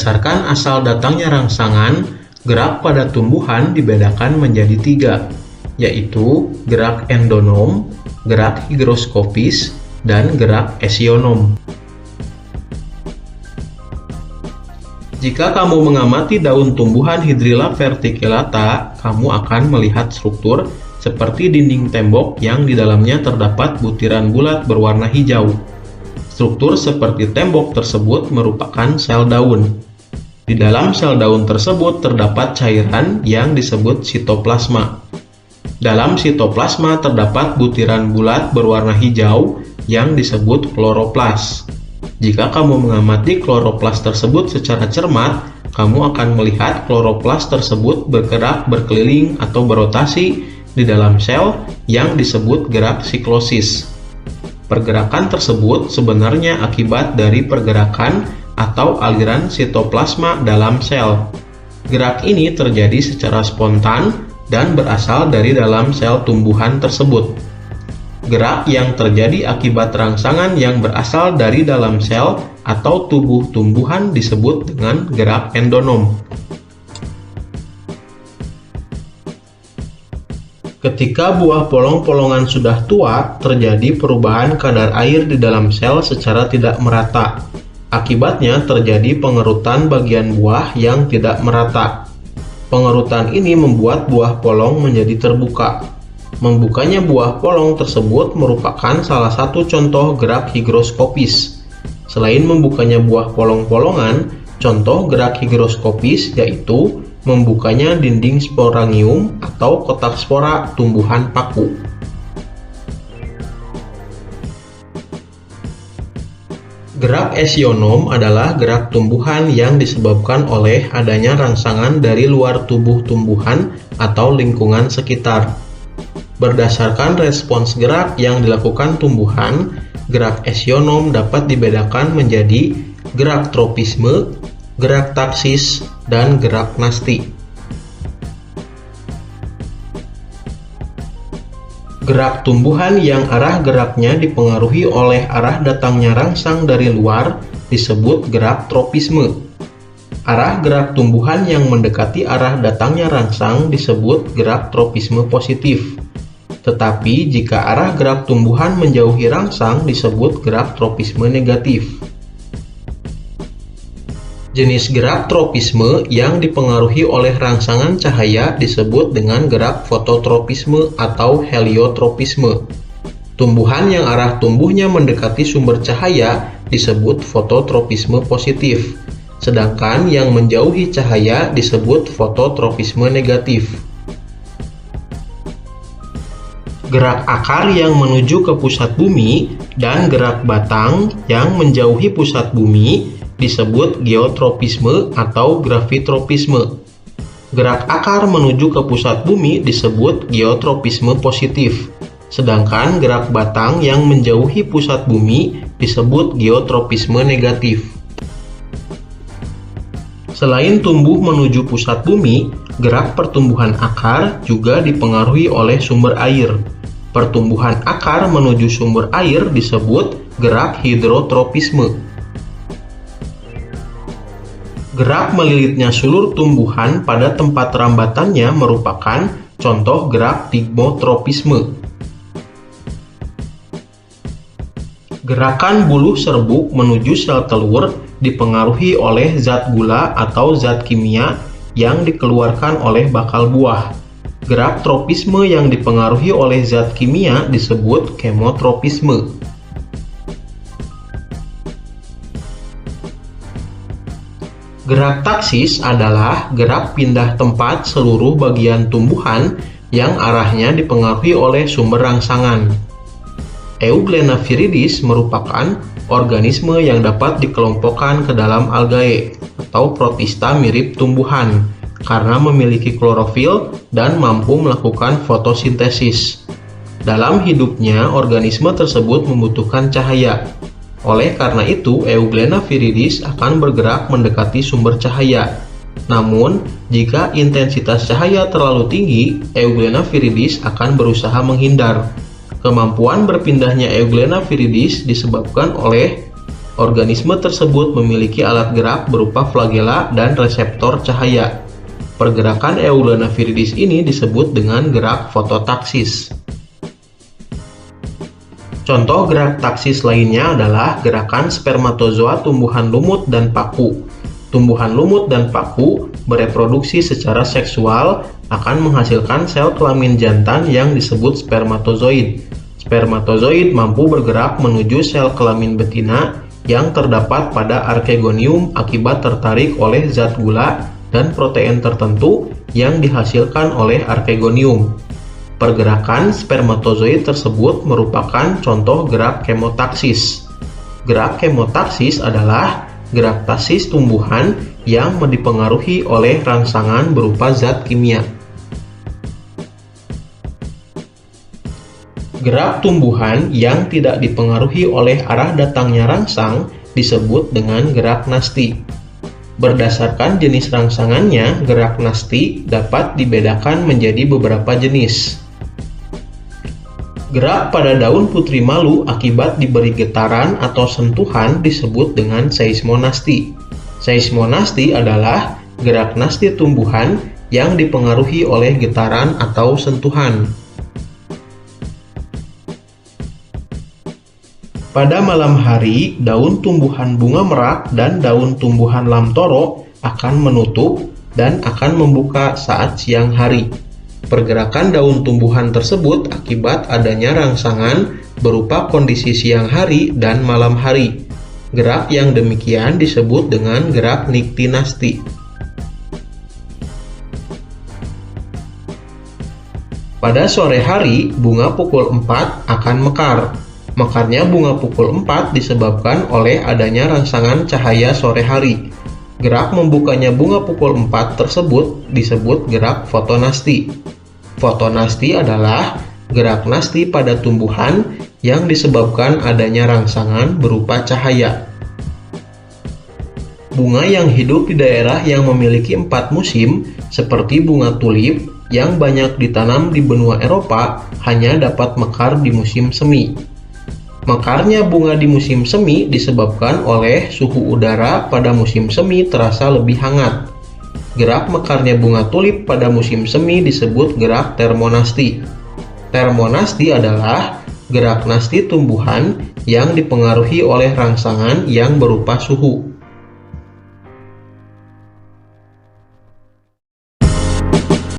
Berdasarkan asal datangnya rangsangan, gerak pada tumbuhan dibedakan menjadi 3, yaitu gerak endonom, gerak higroskopis, dan gerak esionom. Jika kamu mengamati daun tumbuhan Hydrilla verticillata, kamu akan melihat struktur seperti dinding tembok yang di dalamnya terdapat butiran bulat berwarna hijau. Struktur seperti tembok tersebut merupakan sel daun. Di dalam sel daun tersebut terdapat cairan yang disebut sitoplasma. Dalam sitoplasma terdapat butiran bulat berwarna hijau yang disebut kloroplas. Jika kamu mengamati kloroplas tersebut secara cermat, kamu akan melihat kloroplas tersebut bergerak berkeliling atau berotasi di dalam sel yang disebut gerak siklosis. Pergerakan tersebut sebenarnya akibat dari pergerakan atau aliran sitoplasma dalam sel. Gerak ini terjadi secara spontan dan berasal dari dalam sel tumbuhan tersebut. Gerak yang terjadi akibat rangsangan yang berasal dari dalam sel atau tubuh tumbuhan disebut dengan gerak endonom. Ketika buah polong-polongan sudah tua, terjadi perubahan kadar air di dalam sel secara tidak merata. Akibatnya terjadi pengerutan bagian buah yang tidak merata. Pengerutan ini membuat buah polong menjadi terbuka. Membukanya buah polong tersebut merupakan salah satu contoh gerak higroskopis. Selain membukanya buah polong-polongan, contoh gerak higroskopis yaitu membukanya dinding sporangium atau kotak spora tumbuhan paku. Gerak esionom adalah gerak tumbuhan yang disebabkan oleh adanya rangsangan dari luar tubuh tumbuhan atau lingkungan sekitar. Berdasarkan respons gerak yang dilakukan tumbuhan, gerak esionom dapat dibedakan menjadi gerak tropisme, gerak taksis, dan gerak nasti. Gerak tumbuhan yang arah geraknya dipengaruhi oleh arah datangnya rangsang dari luar disebut gerak tropisme. Arah gerak tumbuhan yang mendekati arah datangnya rangsang disebut gerak tropisme positif. Tetapi jika arah gerak tumbuhan menjauhi rangsang disebut gerak tropisme negatif. Jenis gerak tropisme yang dipengaruhi oleh rangsangan cahaya disebut dengan gerak fototropisme atau heliotropisme. Tumbuhan yang arah tumbuhnya mendekati sumber cahaya disebut fototropisme positif, sedangkan yang menjauhi cahaya disebut fototropisme negatif. Gerak akar yang menuju ke pusat bumi dan gerak batang yang menjauhi pusat bumi disebut geotropisme atau gravitropisme. Gerak akar menuju ke pusat bumi disebut geotropisme positif, sedangkan gerak batang yang menjauhi pusat bumi disebut geotropisme negatif. Selain tumbuh menuju pusat bumi, gerak pertumbuhan akar juga dipengaruhi oleh sumber air. Pertumbuhan akar menuju sumber air disebut gerak hidrotropisme. Gerak melilitnya sulur tumbuhan pada tempat rambatannya merupakan contoh gerak tigmotropisme. Gerakan buluh serbuk menuju sel telur dipengaruhi oleh zat gula atau zat kimia yang dikeluarkan oleh bakal buah. Gerak tropisme yang dipengaruhi oleh zat kimia disebut kemotropisme. Gerak taksis adalah gerak pindah tempat seluruh bagian tumbuhan yang arahnya dipengaruhi oleh sumber rangsangan. Euglena viridis merupakan organisme yang dapat dikelompokkan ke dalam algae atau protista mirip tumbuhan karena memiliki klorofil dan mampu melakukan fotosintesis. Dalam hidupnya, organisme tersebut membutuhkan cahaya. Oleh karena itu, Euglena viridis akan bergerak mendekati sumber cahaya. Namun, jika intensitas cahaya terlalu tinggi, Euglena viridis akan berusaha menghindar. Kemampuan berpindahnya Euglena viridis disebabkan oleh Organisme tersebut memiliki alat gerak berupa flagela dan reseptor cahaya. Pergerakan Eulena viridis ini disebut dengan gerak fototaksis. Contoh gerak taksis lainnya adalah gerakan spermatozoa tumbuhan lumut dan paku. Tumbuhan lumut dan paku bereproduksi secara seksual akan menghasilkan sel kelamin jantan yang disebut spermatozoid. Spermatozoid mampu bergerak menuju sel kelamin betina yang terdapat pada archegonium akibat tertarik oleh zat gula dan protein tertentu yang dihasilkan oleh archegonium. Pergerakan spermatozoid tersebut merupakan contoh gerak kemotaksis. Gerak kemotaksis adalah gerak taksis tumbuhan yang dipengaruhi oleh rangsangan berupa zat kimia. Gerak tumbuhan yang tidak dipengaruhi oleh arah datangnya rangsang disebut dengan gerak nasti. Berdasarkan jenis rangsangannya, gerak nasti dapat dibedakan menjadi beberapa jenis. Gerak pada daun putri malu akibat diberi getaran atau sentuhan disebut dengan seismonasti. Seismonasti adalah gerak nasti tumbuhan yang dipengaruhi oleh getaran atau sentuhan. Pada malam hari, daun tumbuhan bunga merak dan daun tumbuhan lamtoro akan menutup dan akan membuka saat siang hari. Pergerakan daun tumbuhan tersebut akibat adanya rangsangan berupa kondisi siang hari dan malam hari. Gerak yang demikian disebut dengan gerak niktinasti. Pada sore hari, bunga pukul 4 akan mekar. Mekarnya bunga pukul 4 disebabkan oleh adanya rangsangan cahaya sore hari. Gerak membukanya bunga pukul 4 tersebut disebut gerak fotonasti. Fotonasti adalah gerak nasti pada tumbuhan yang disebabkan adanya rangsangan berupa cahaya. Bunga yang hidup di daerah yang memiliki 4 musim, seperti bunga tulip yang banyak ditanam di benua Eropa, hanya dapat mekar di musim semi. Mekarnya bunga di musim semi disebabkan oleh suhu udara pada musim semi terasa lebih hangat. Gerak mekarnya bunga tulip pada musim semi disebut gerak termonasti. Termonasti adalah gerak nasti tumbuhan yang dipengaruhi oleh rangsangan yang berupa suhu.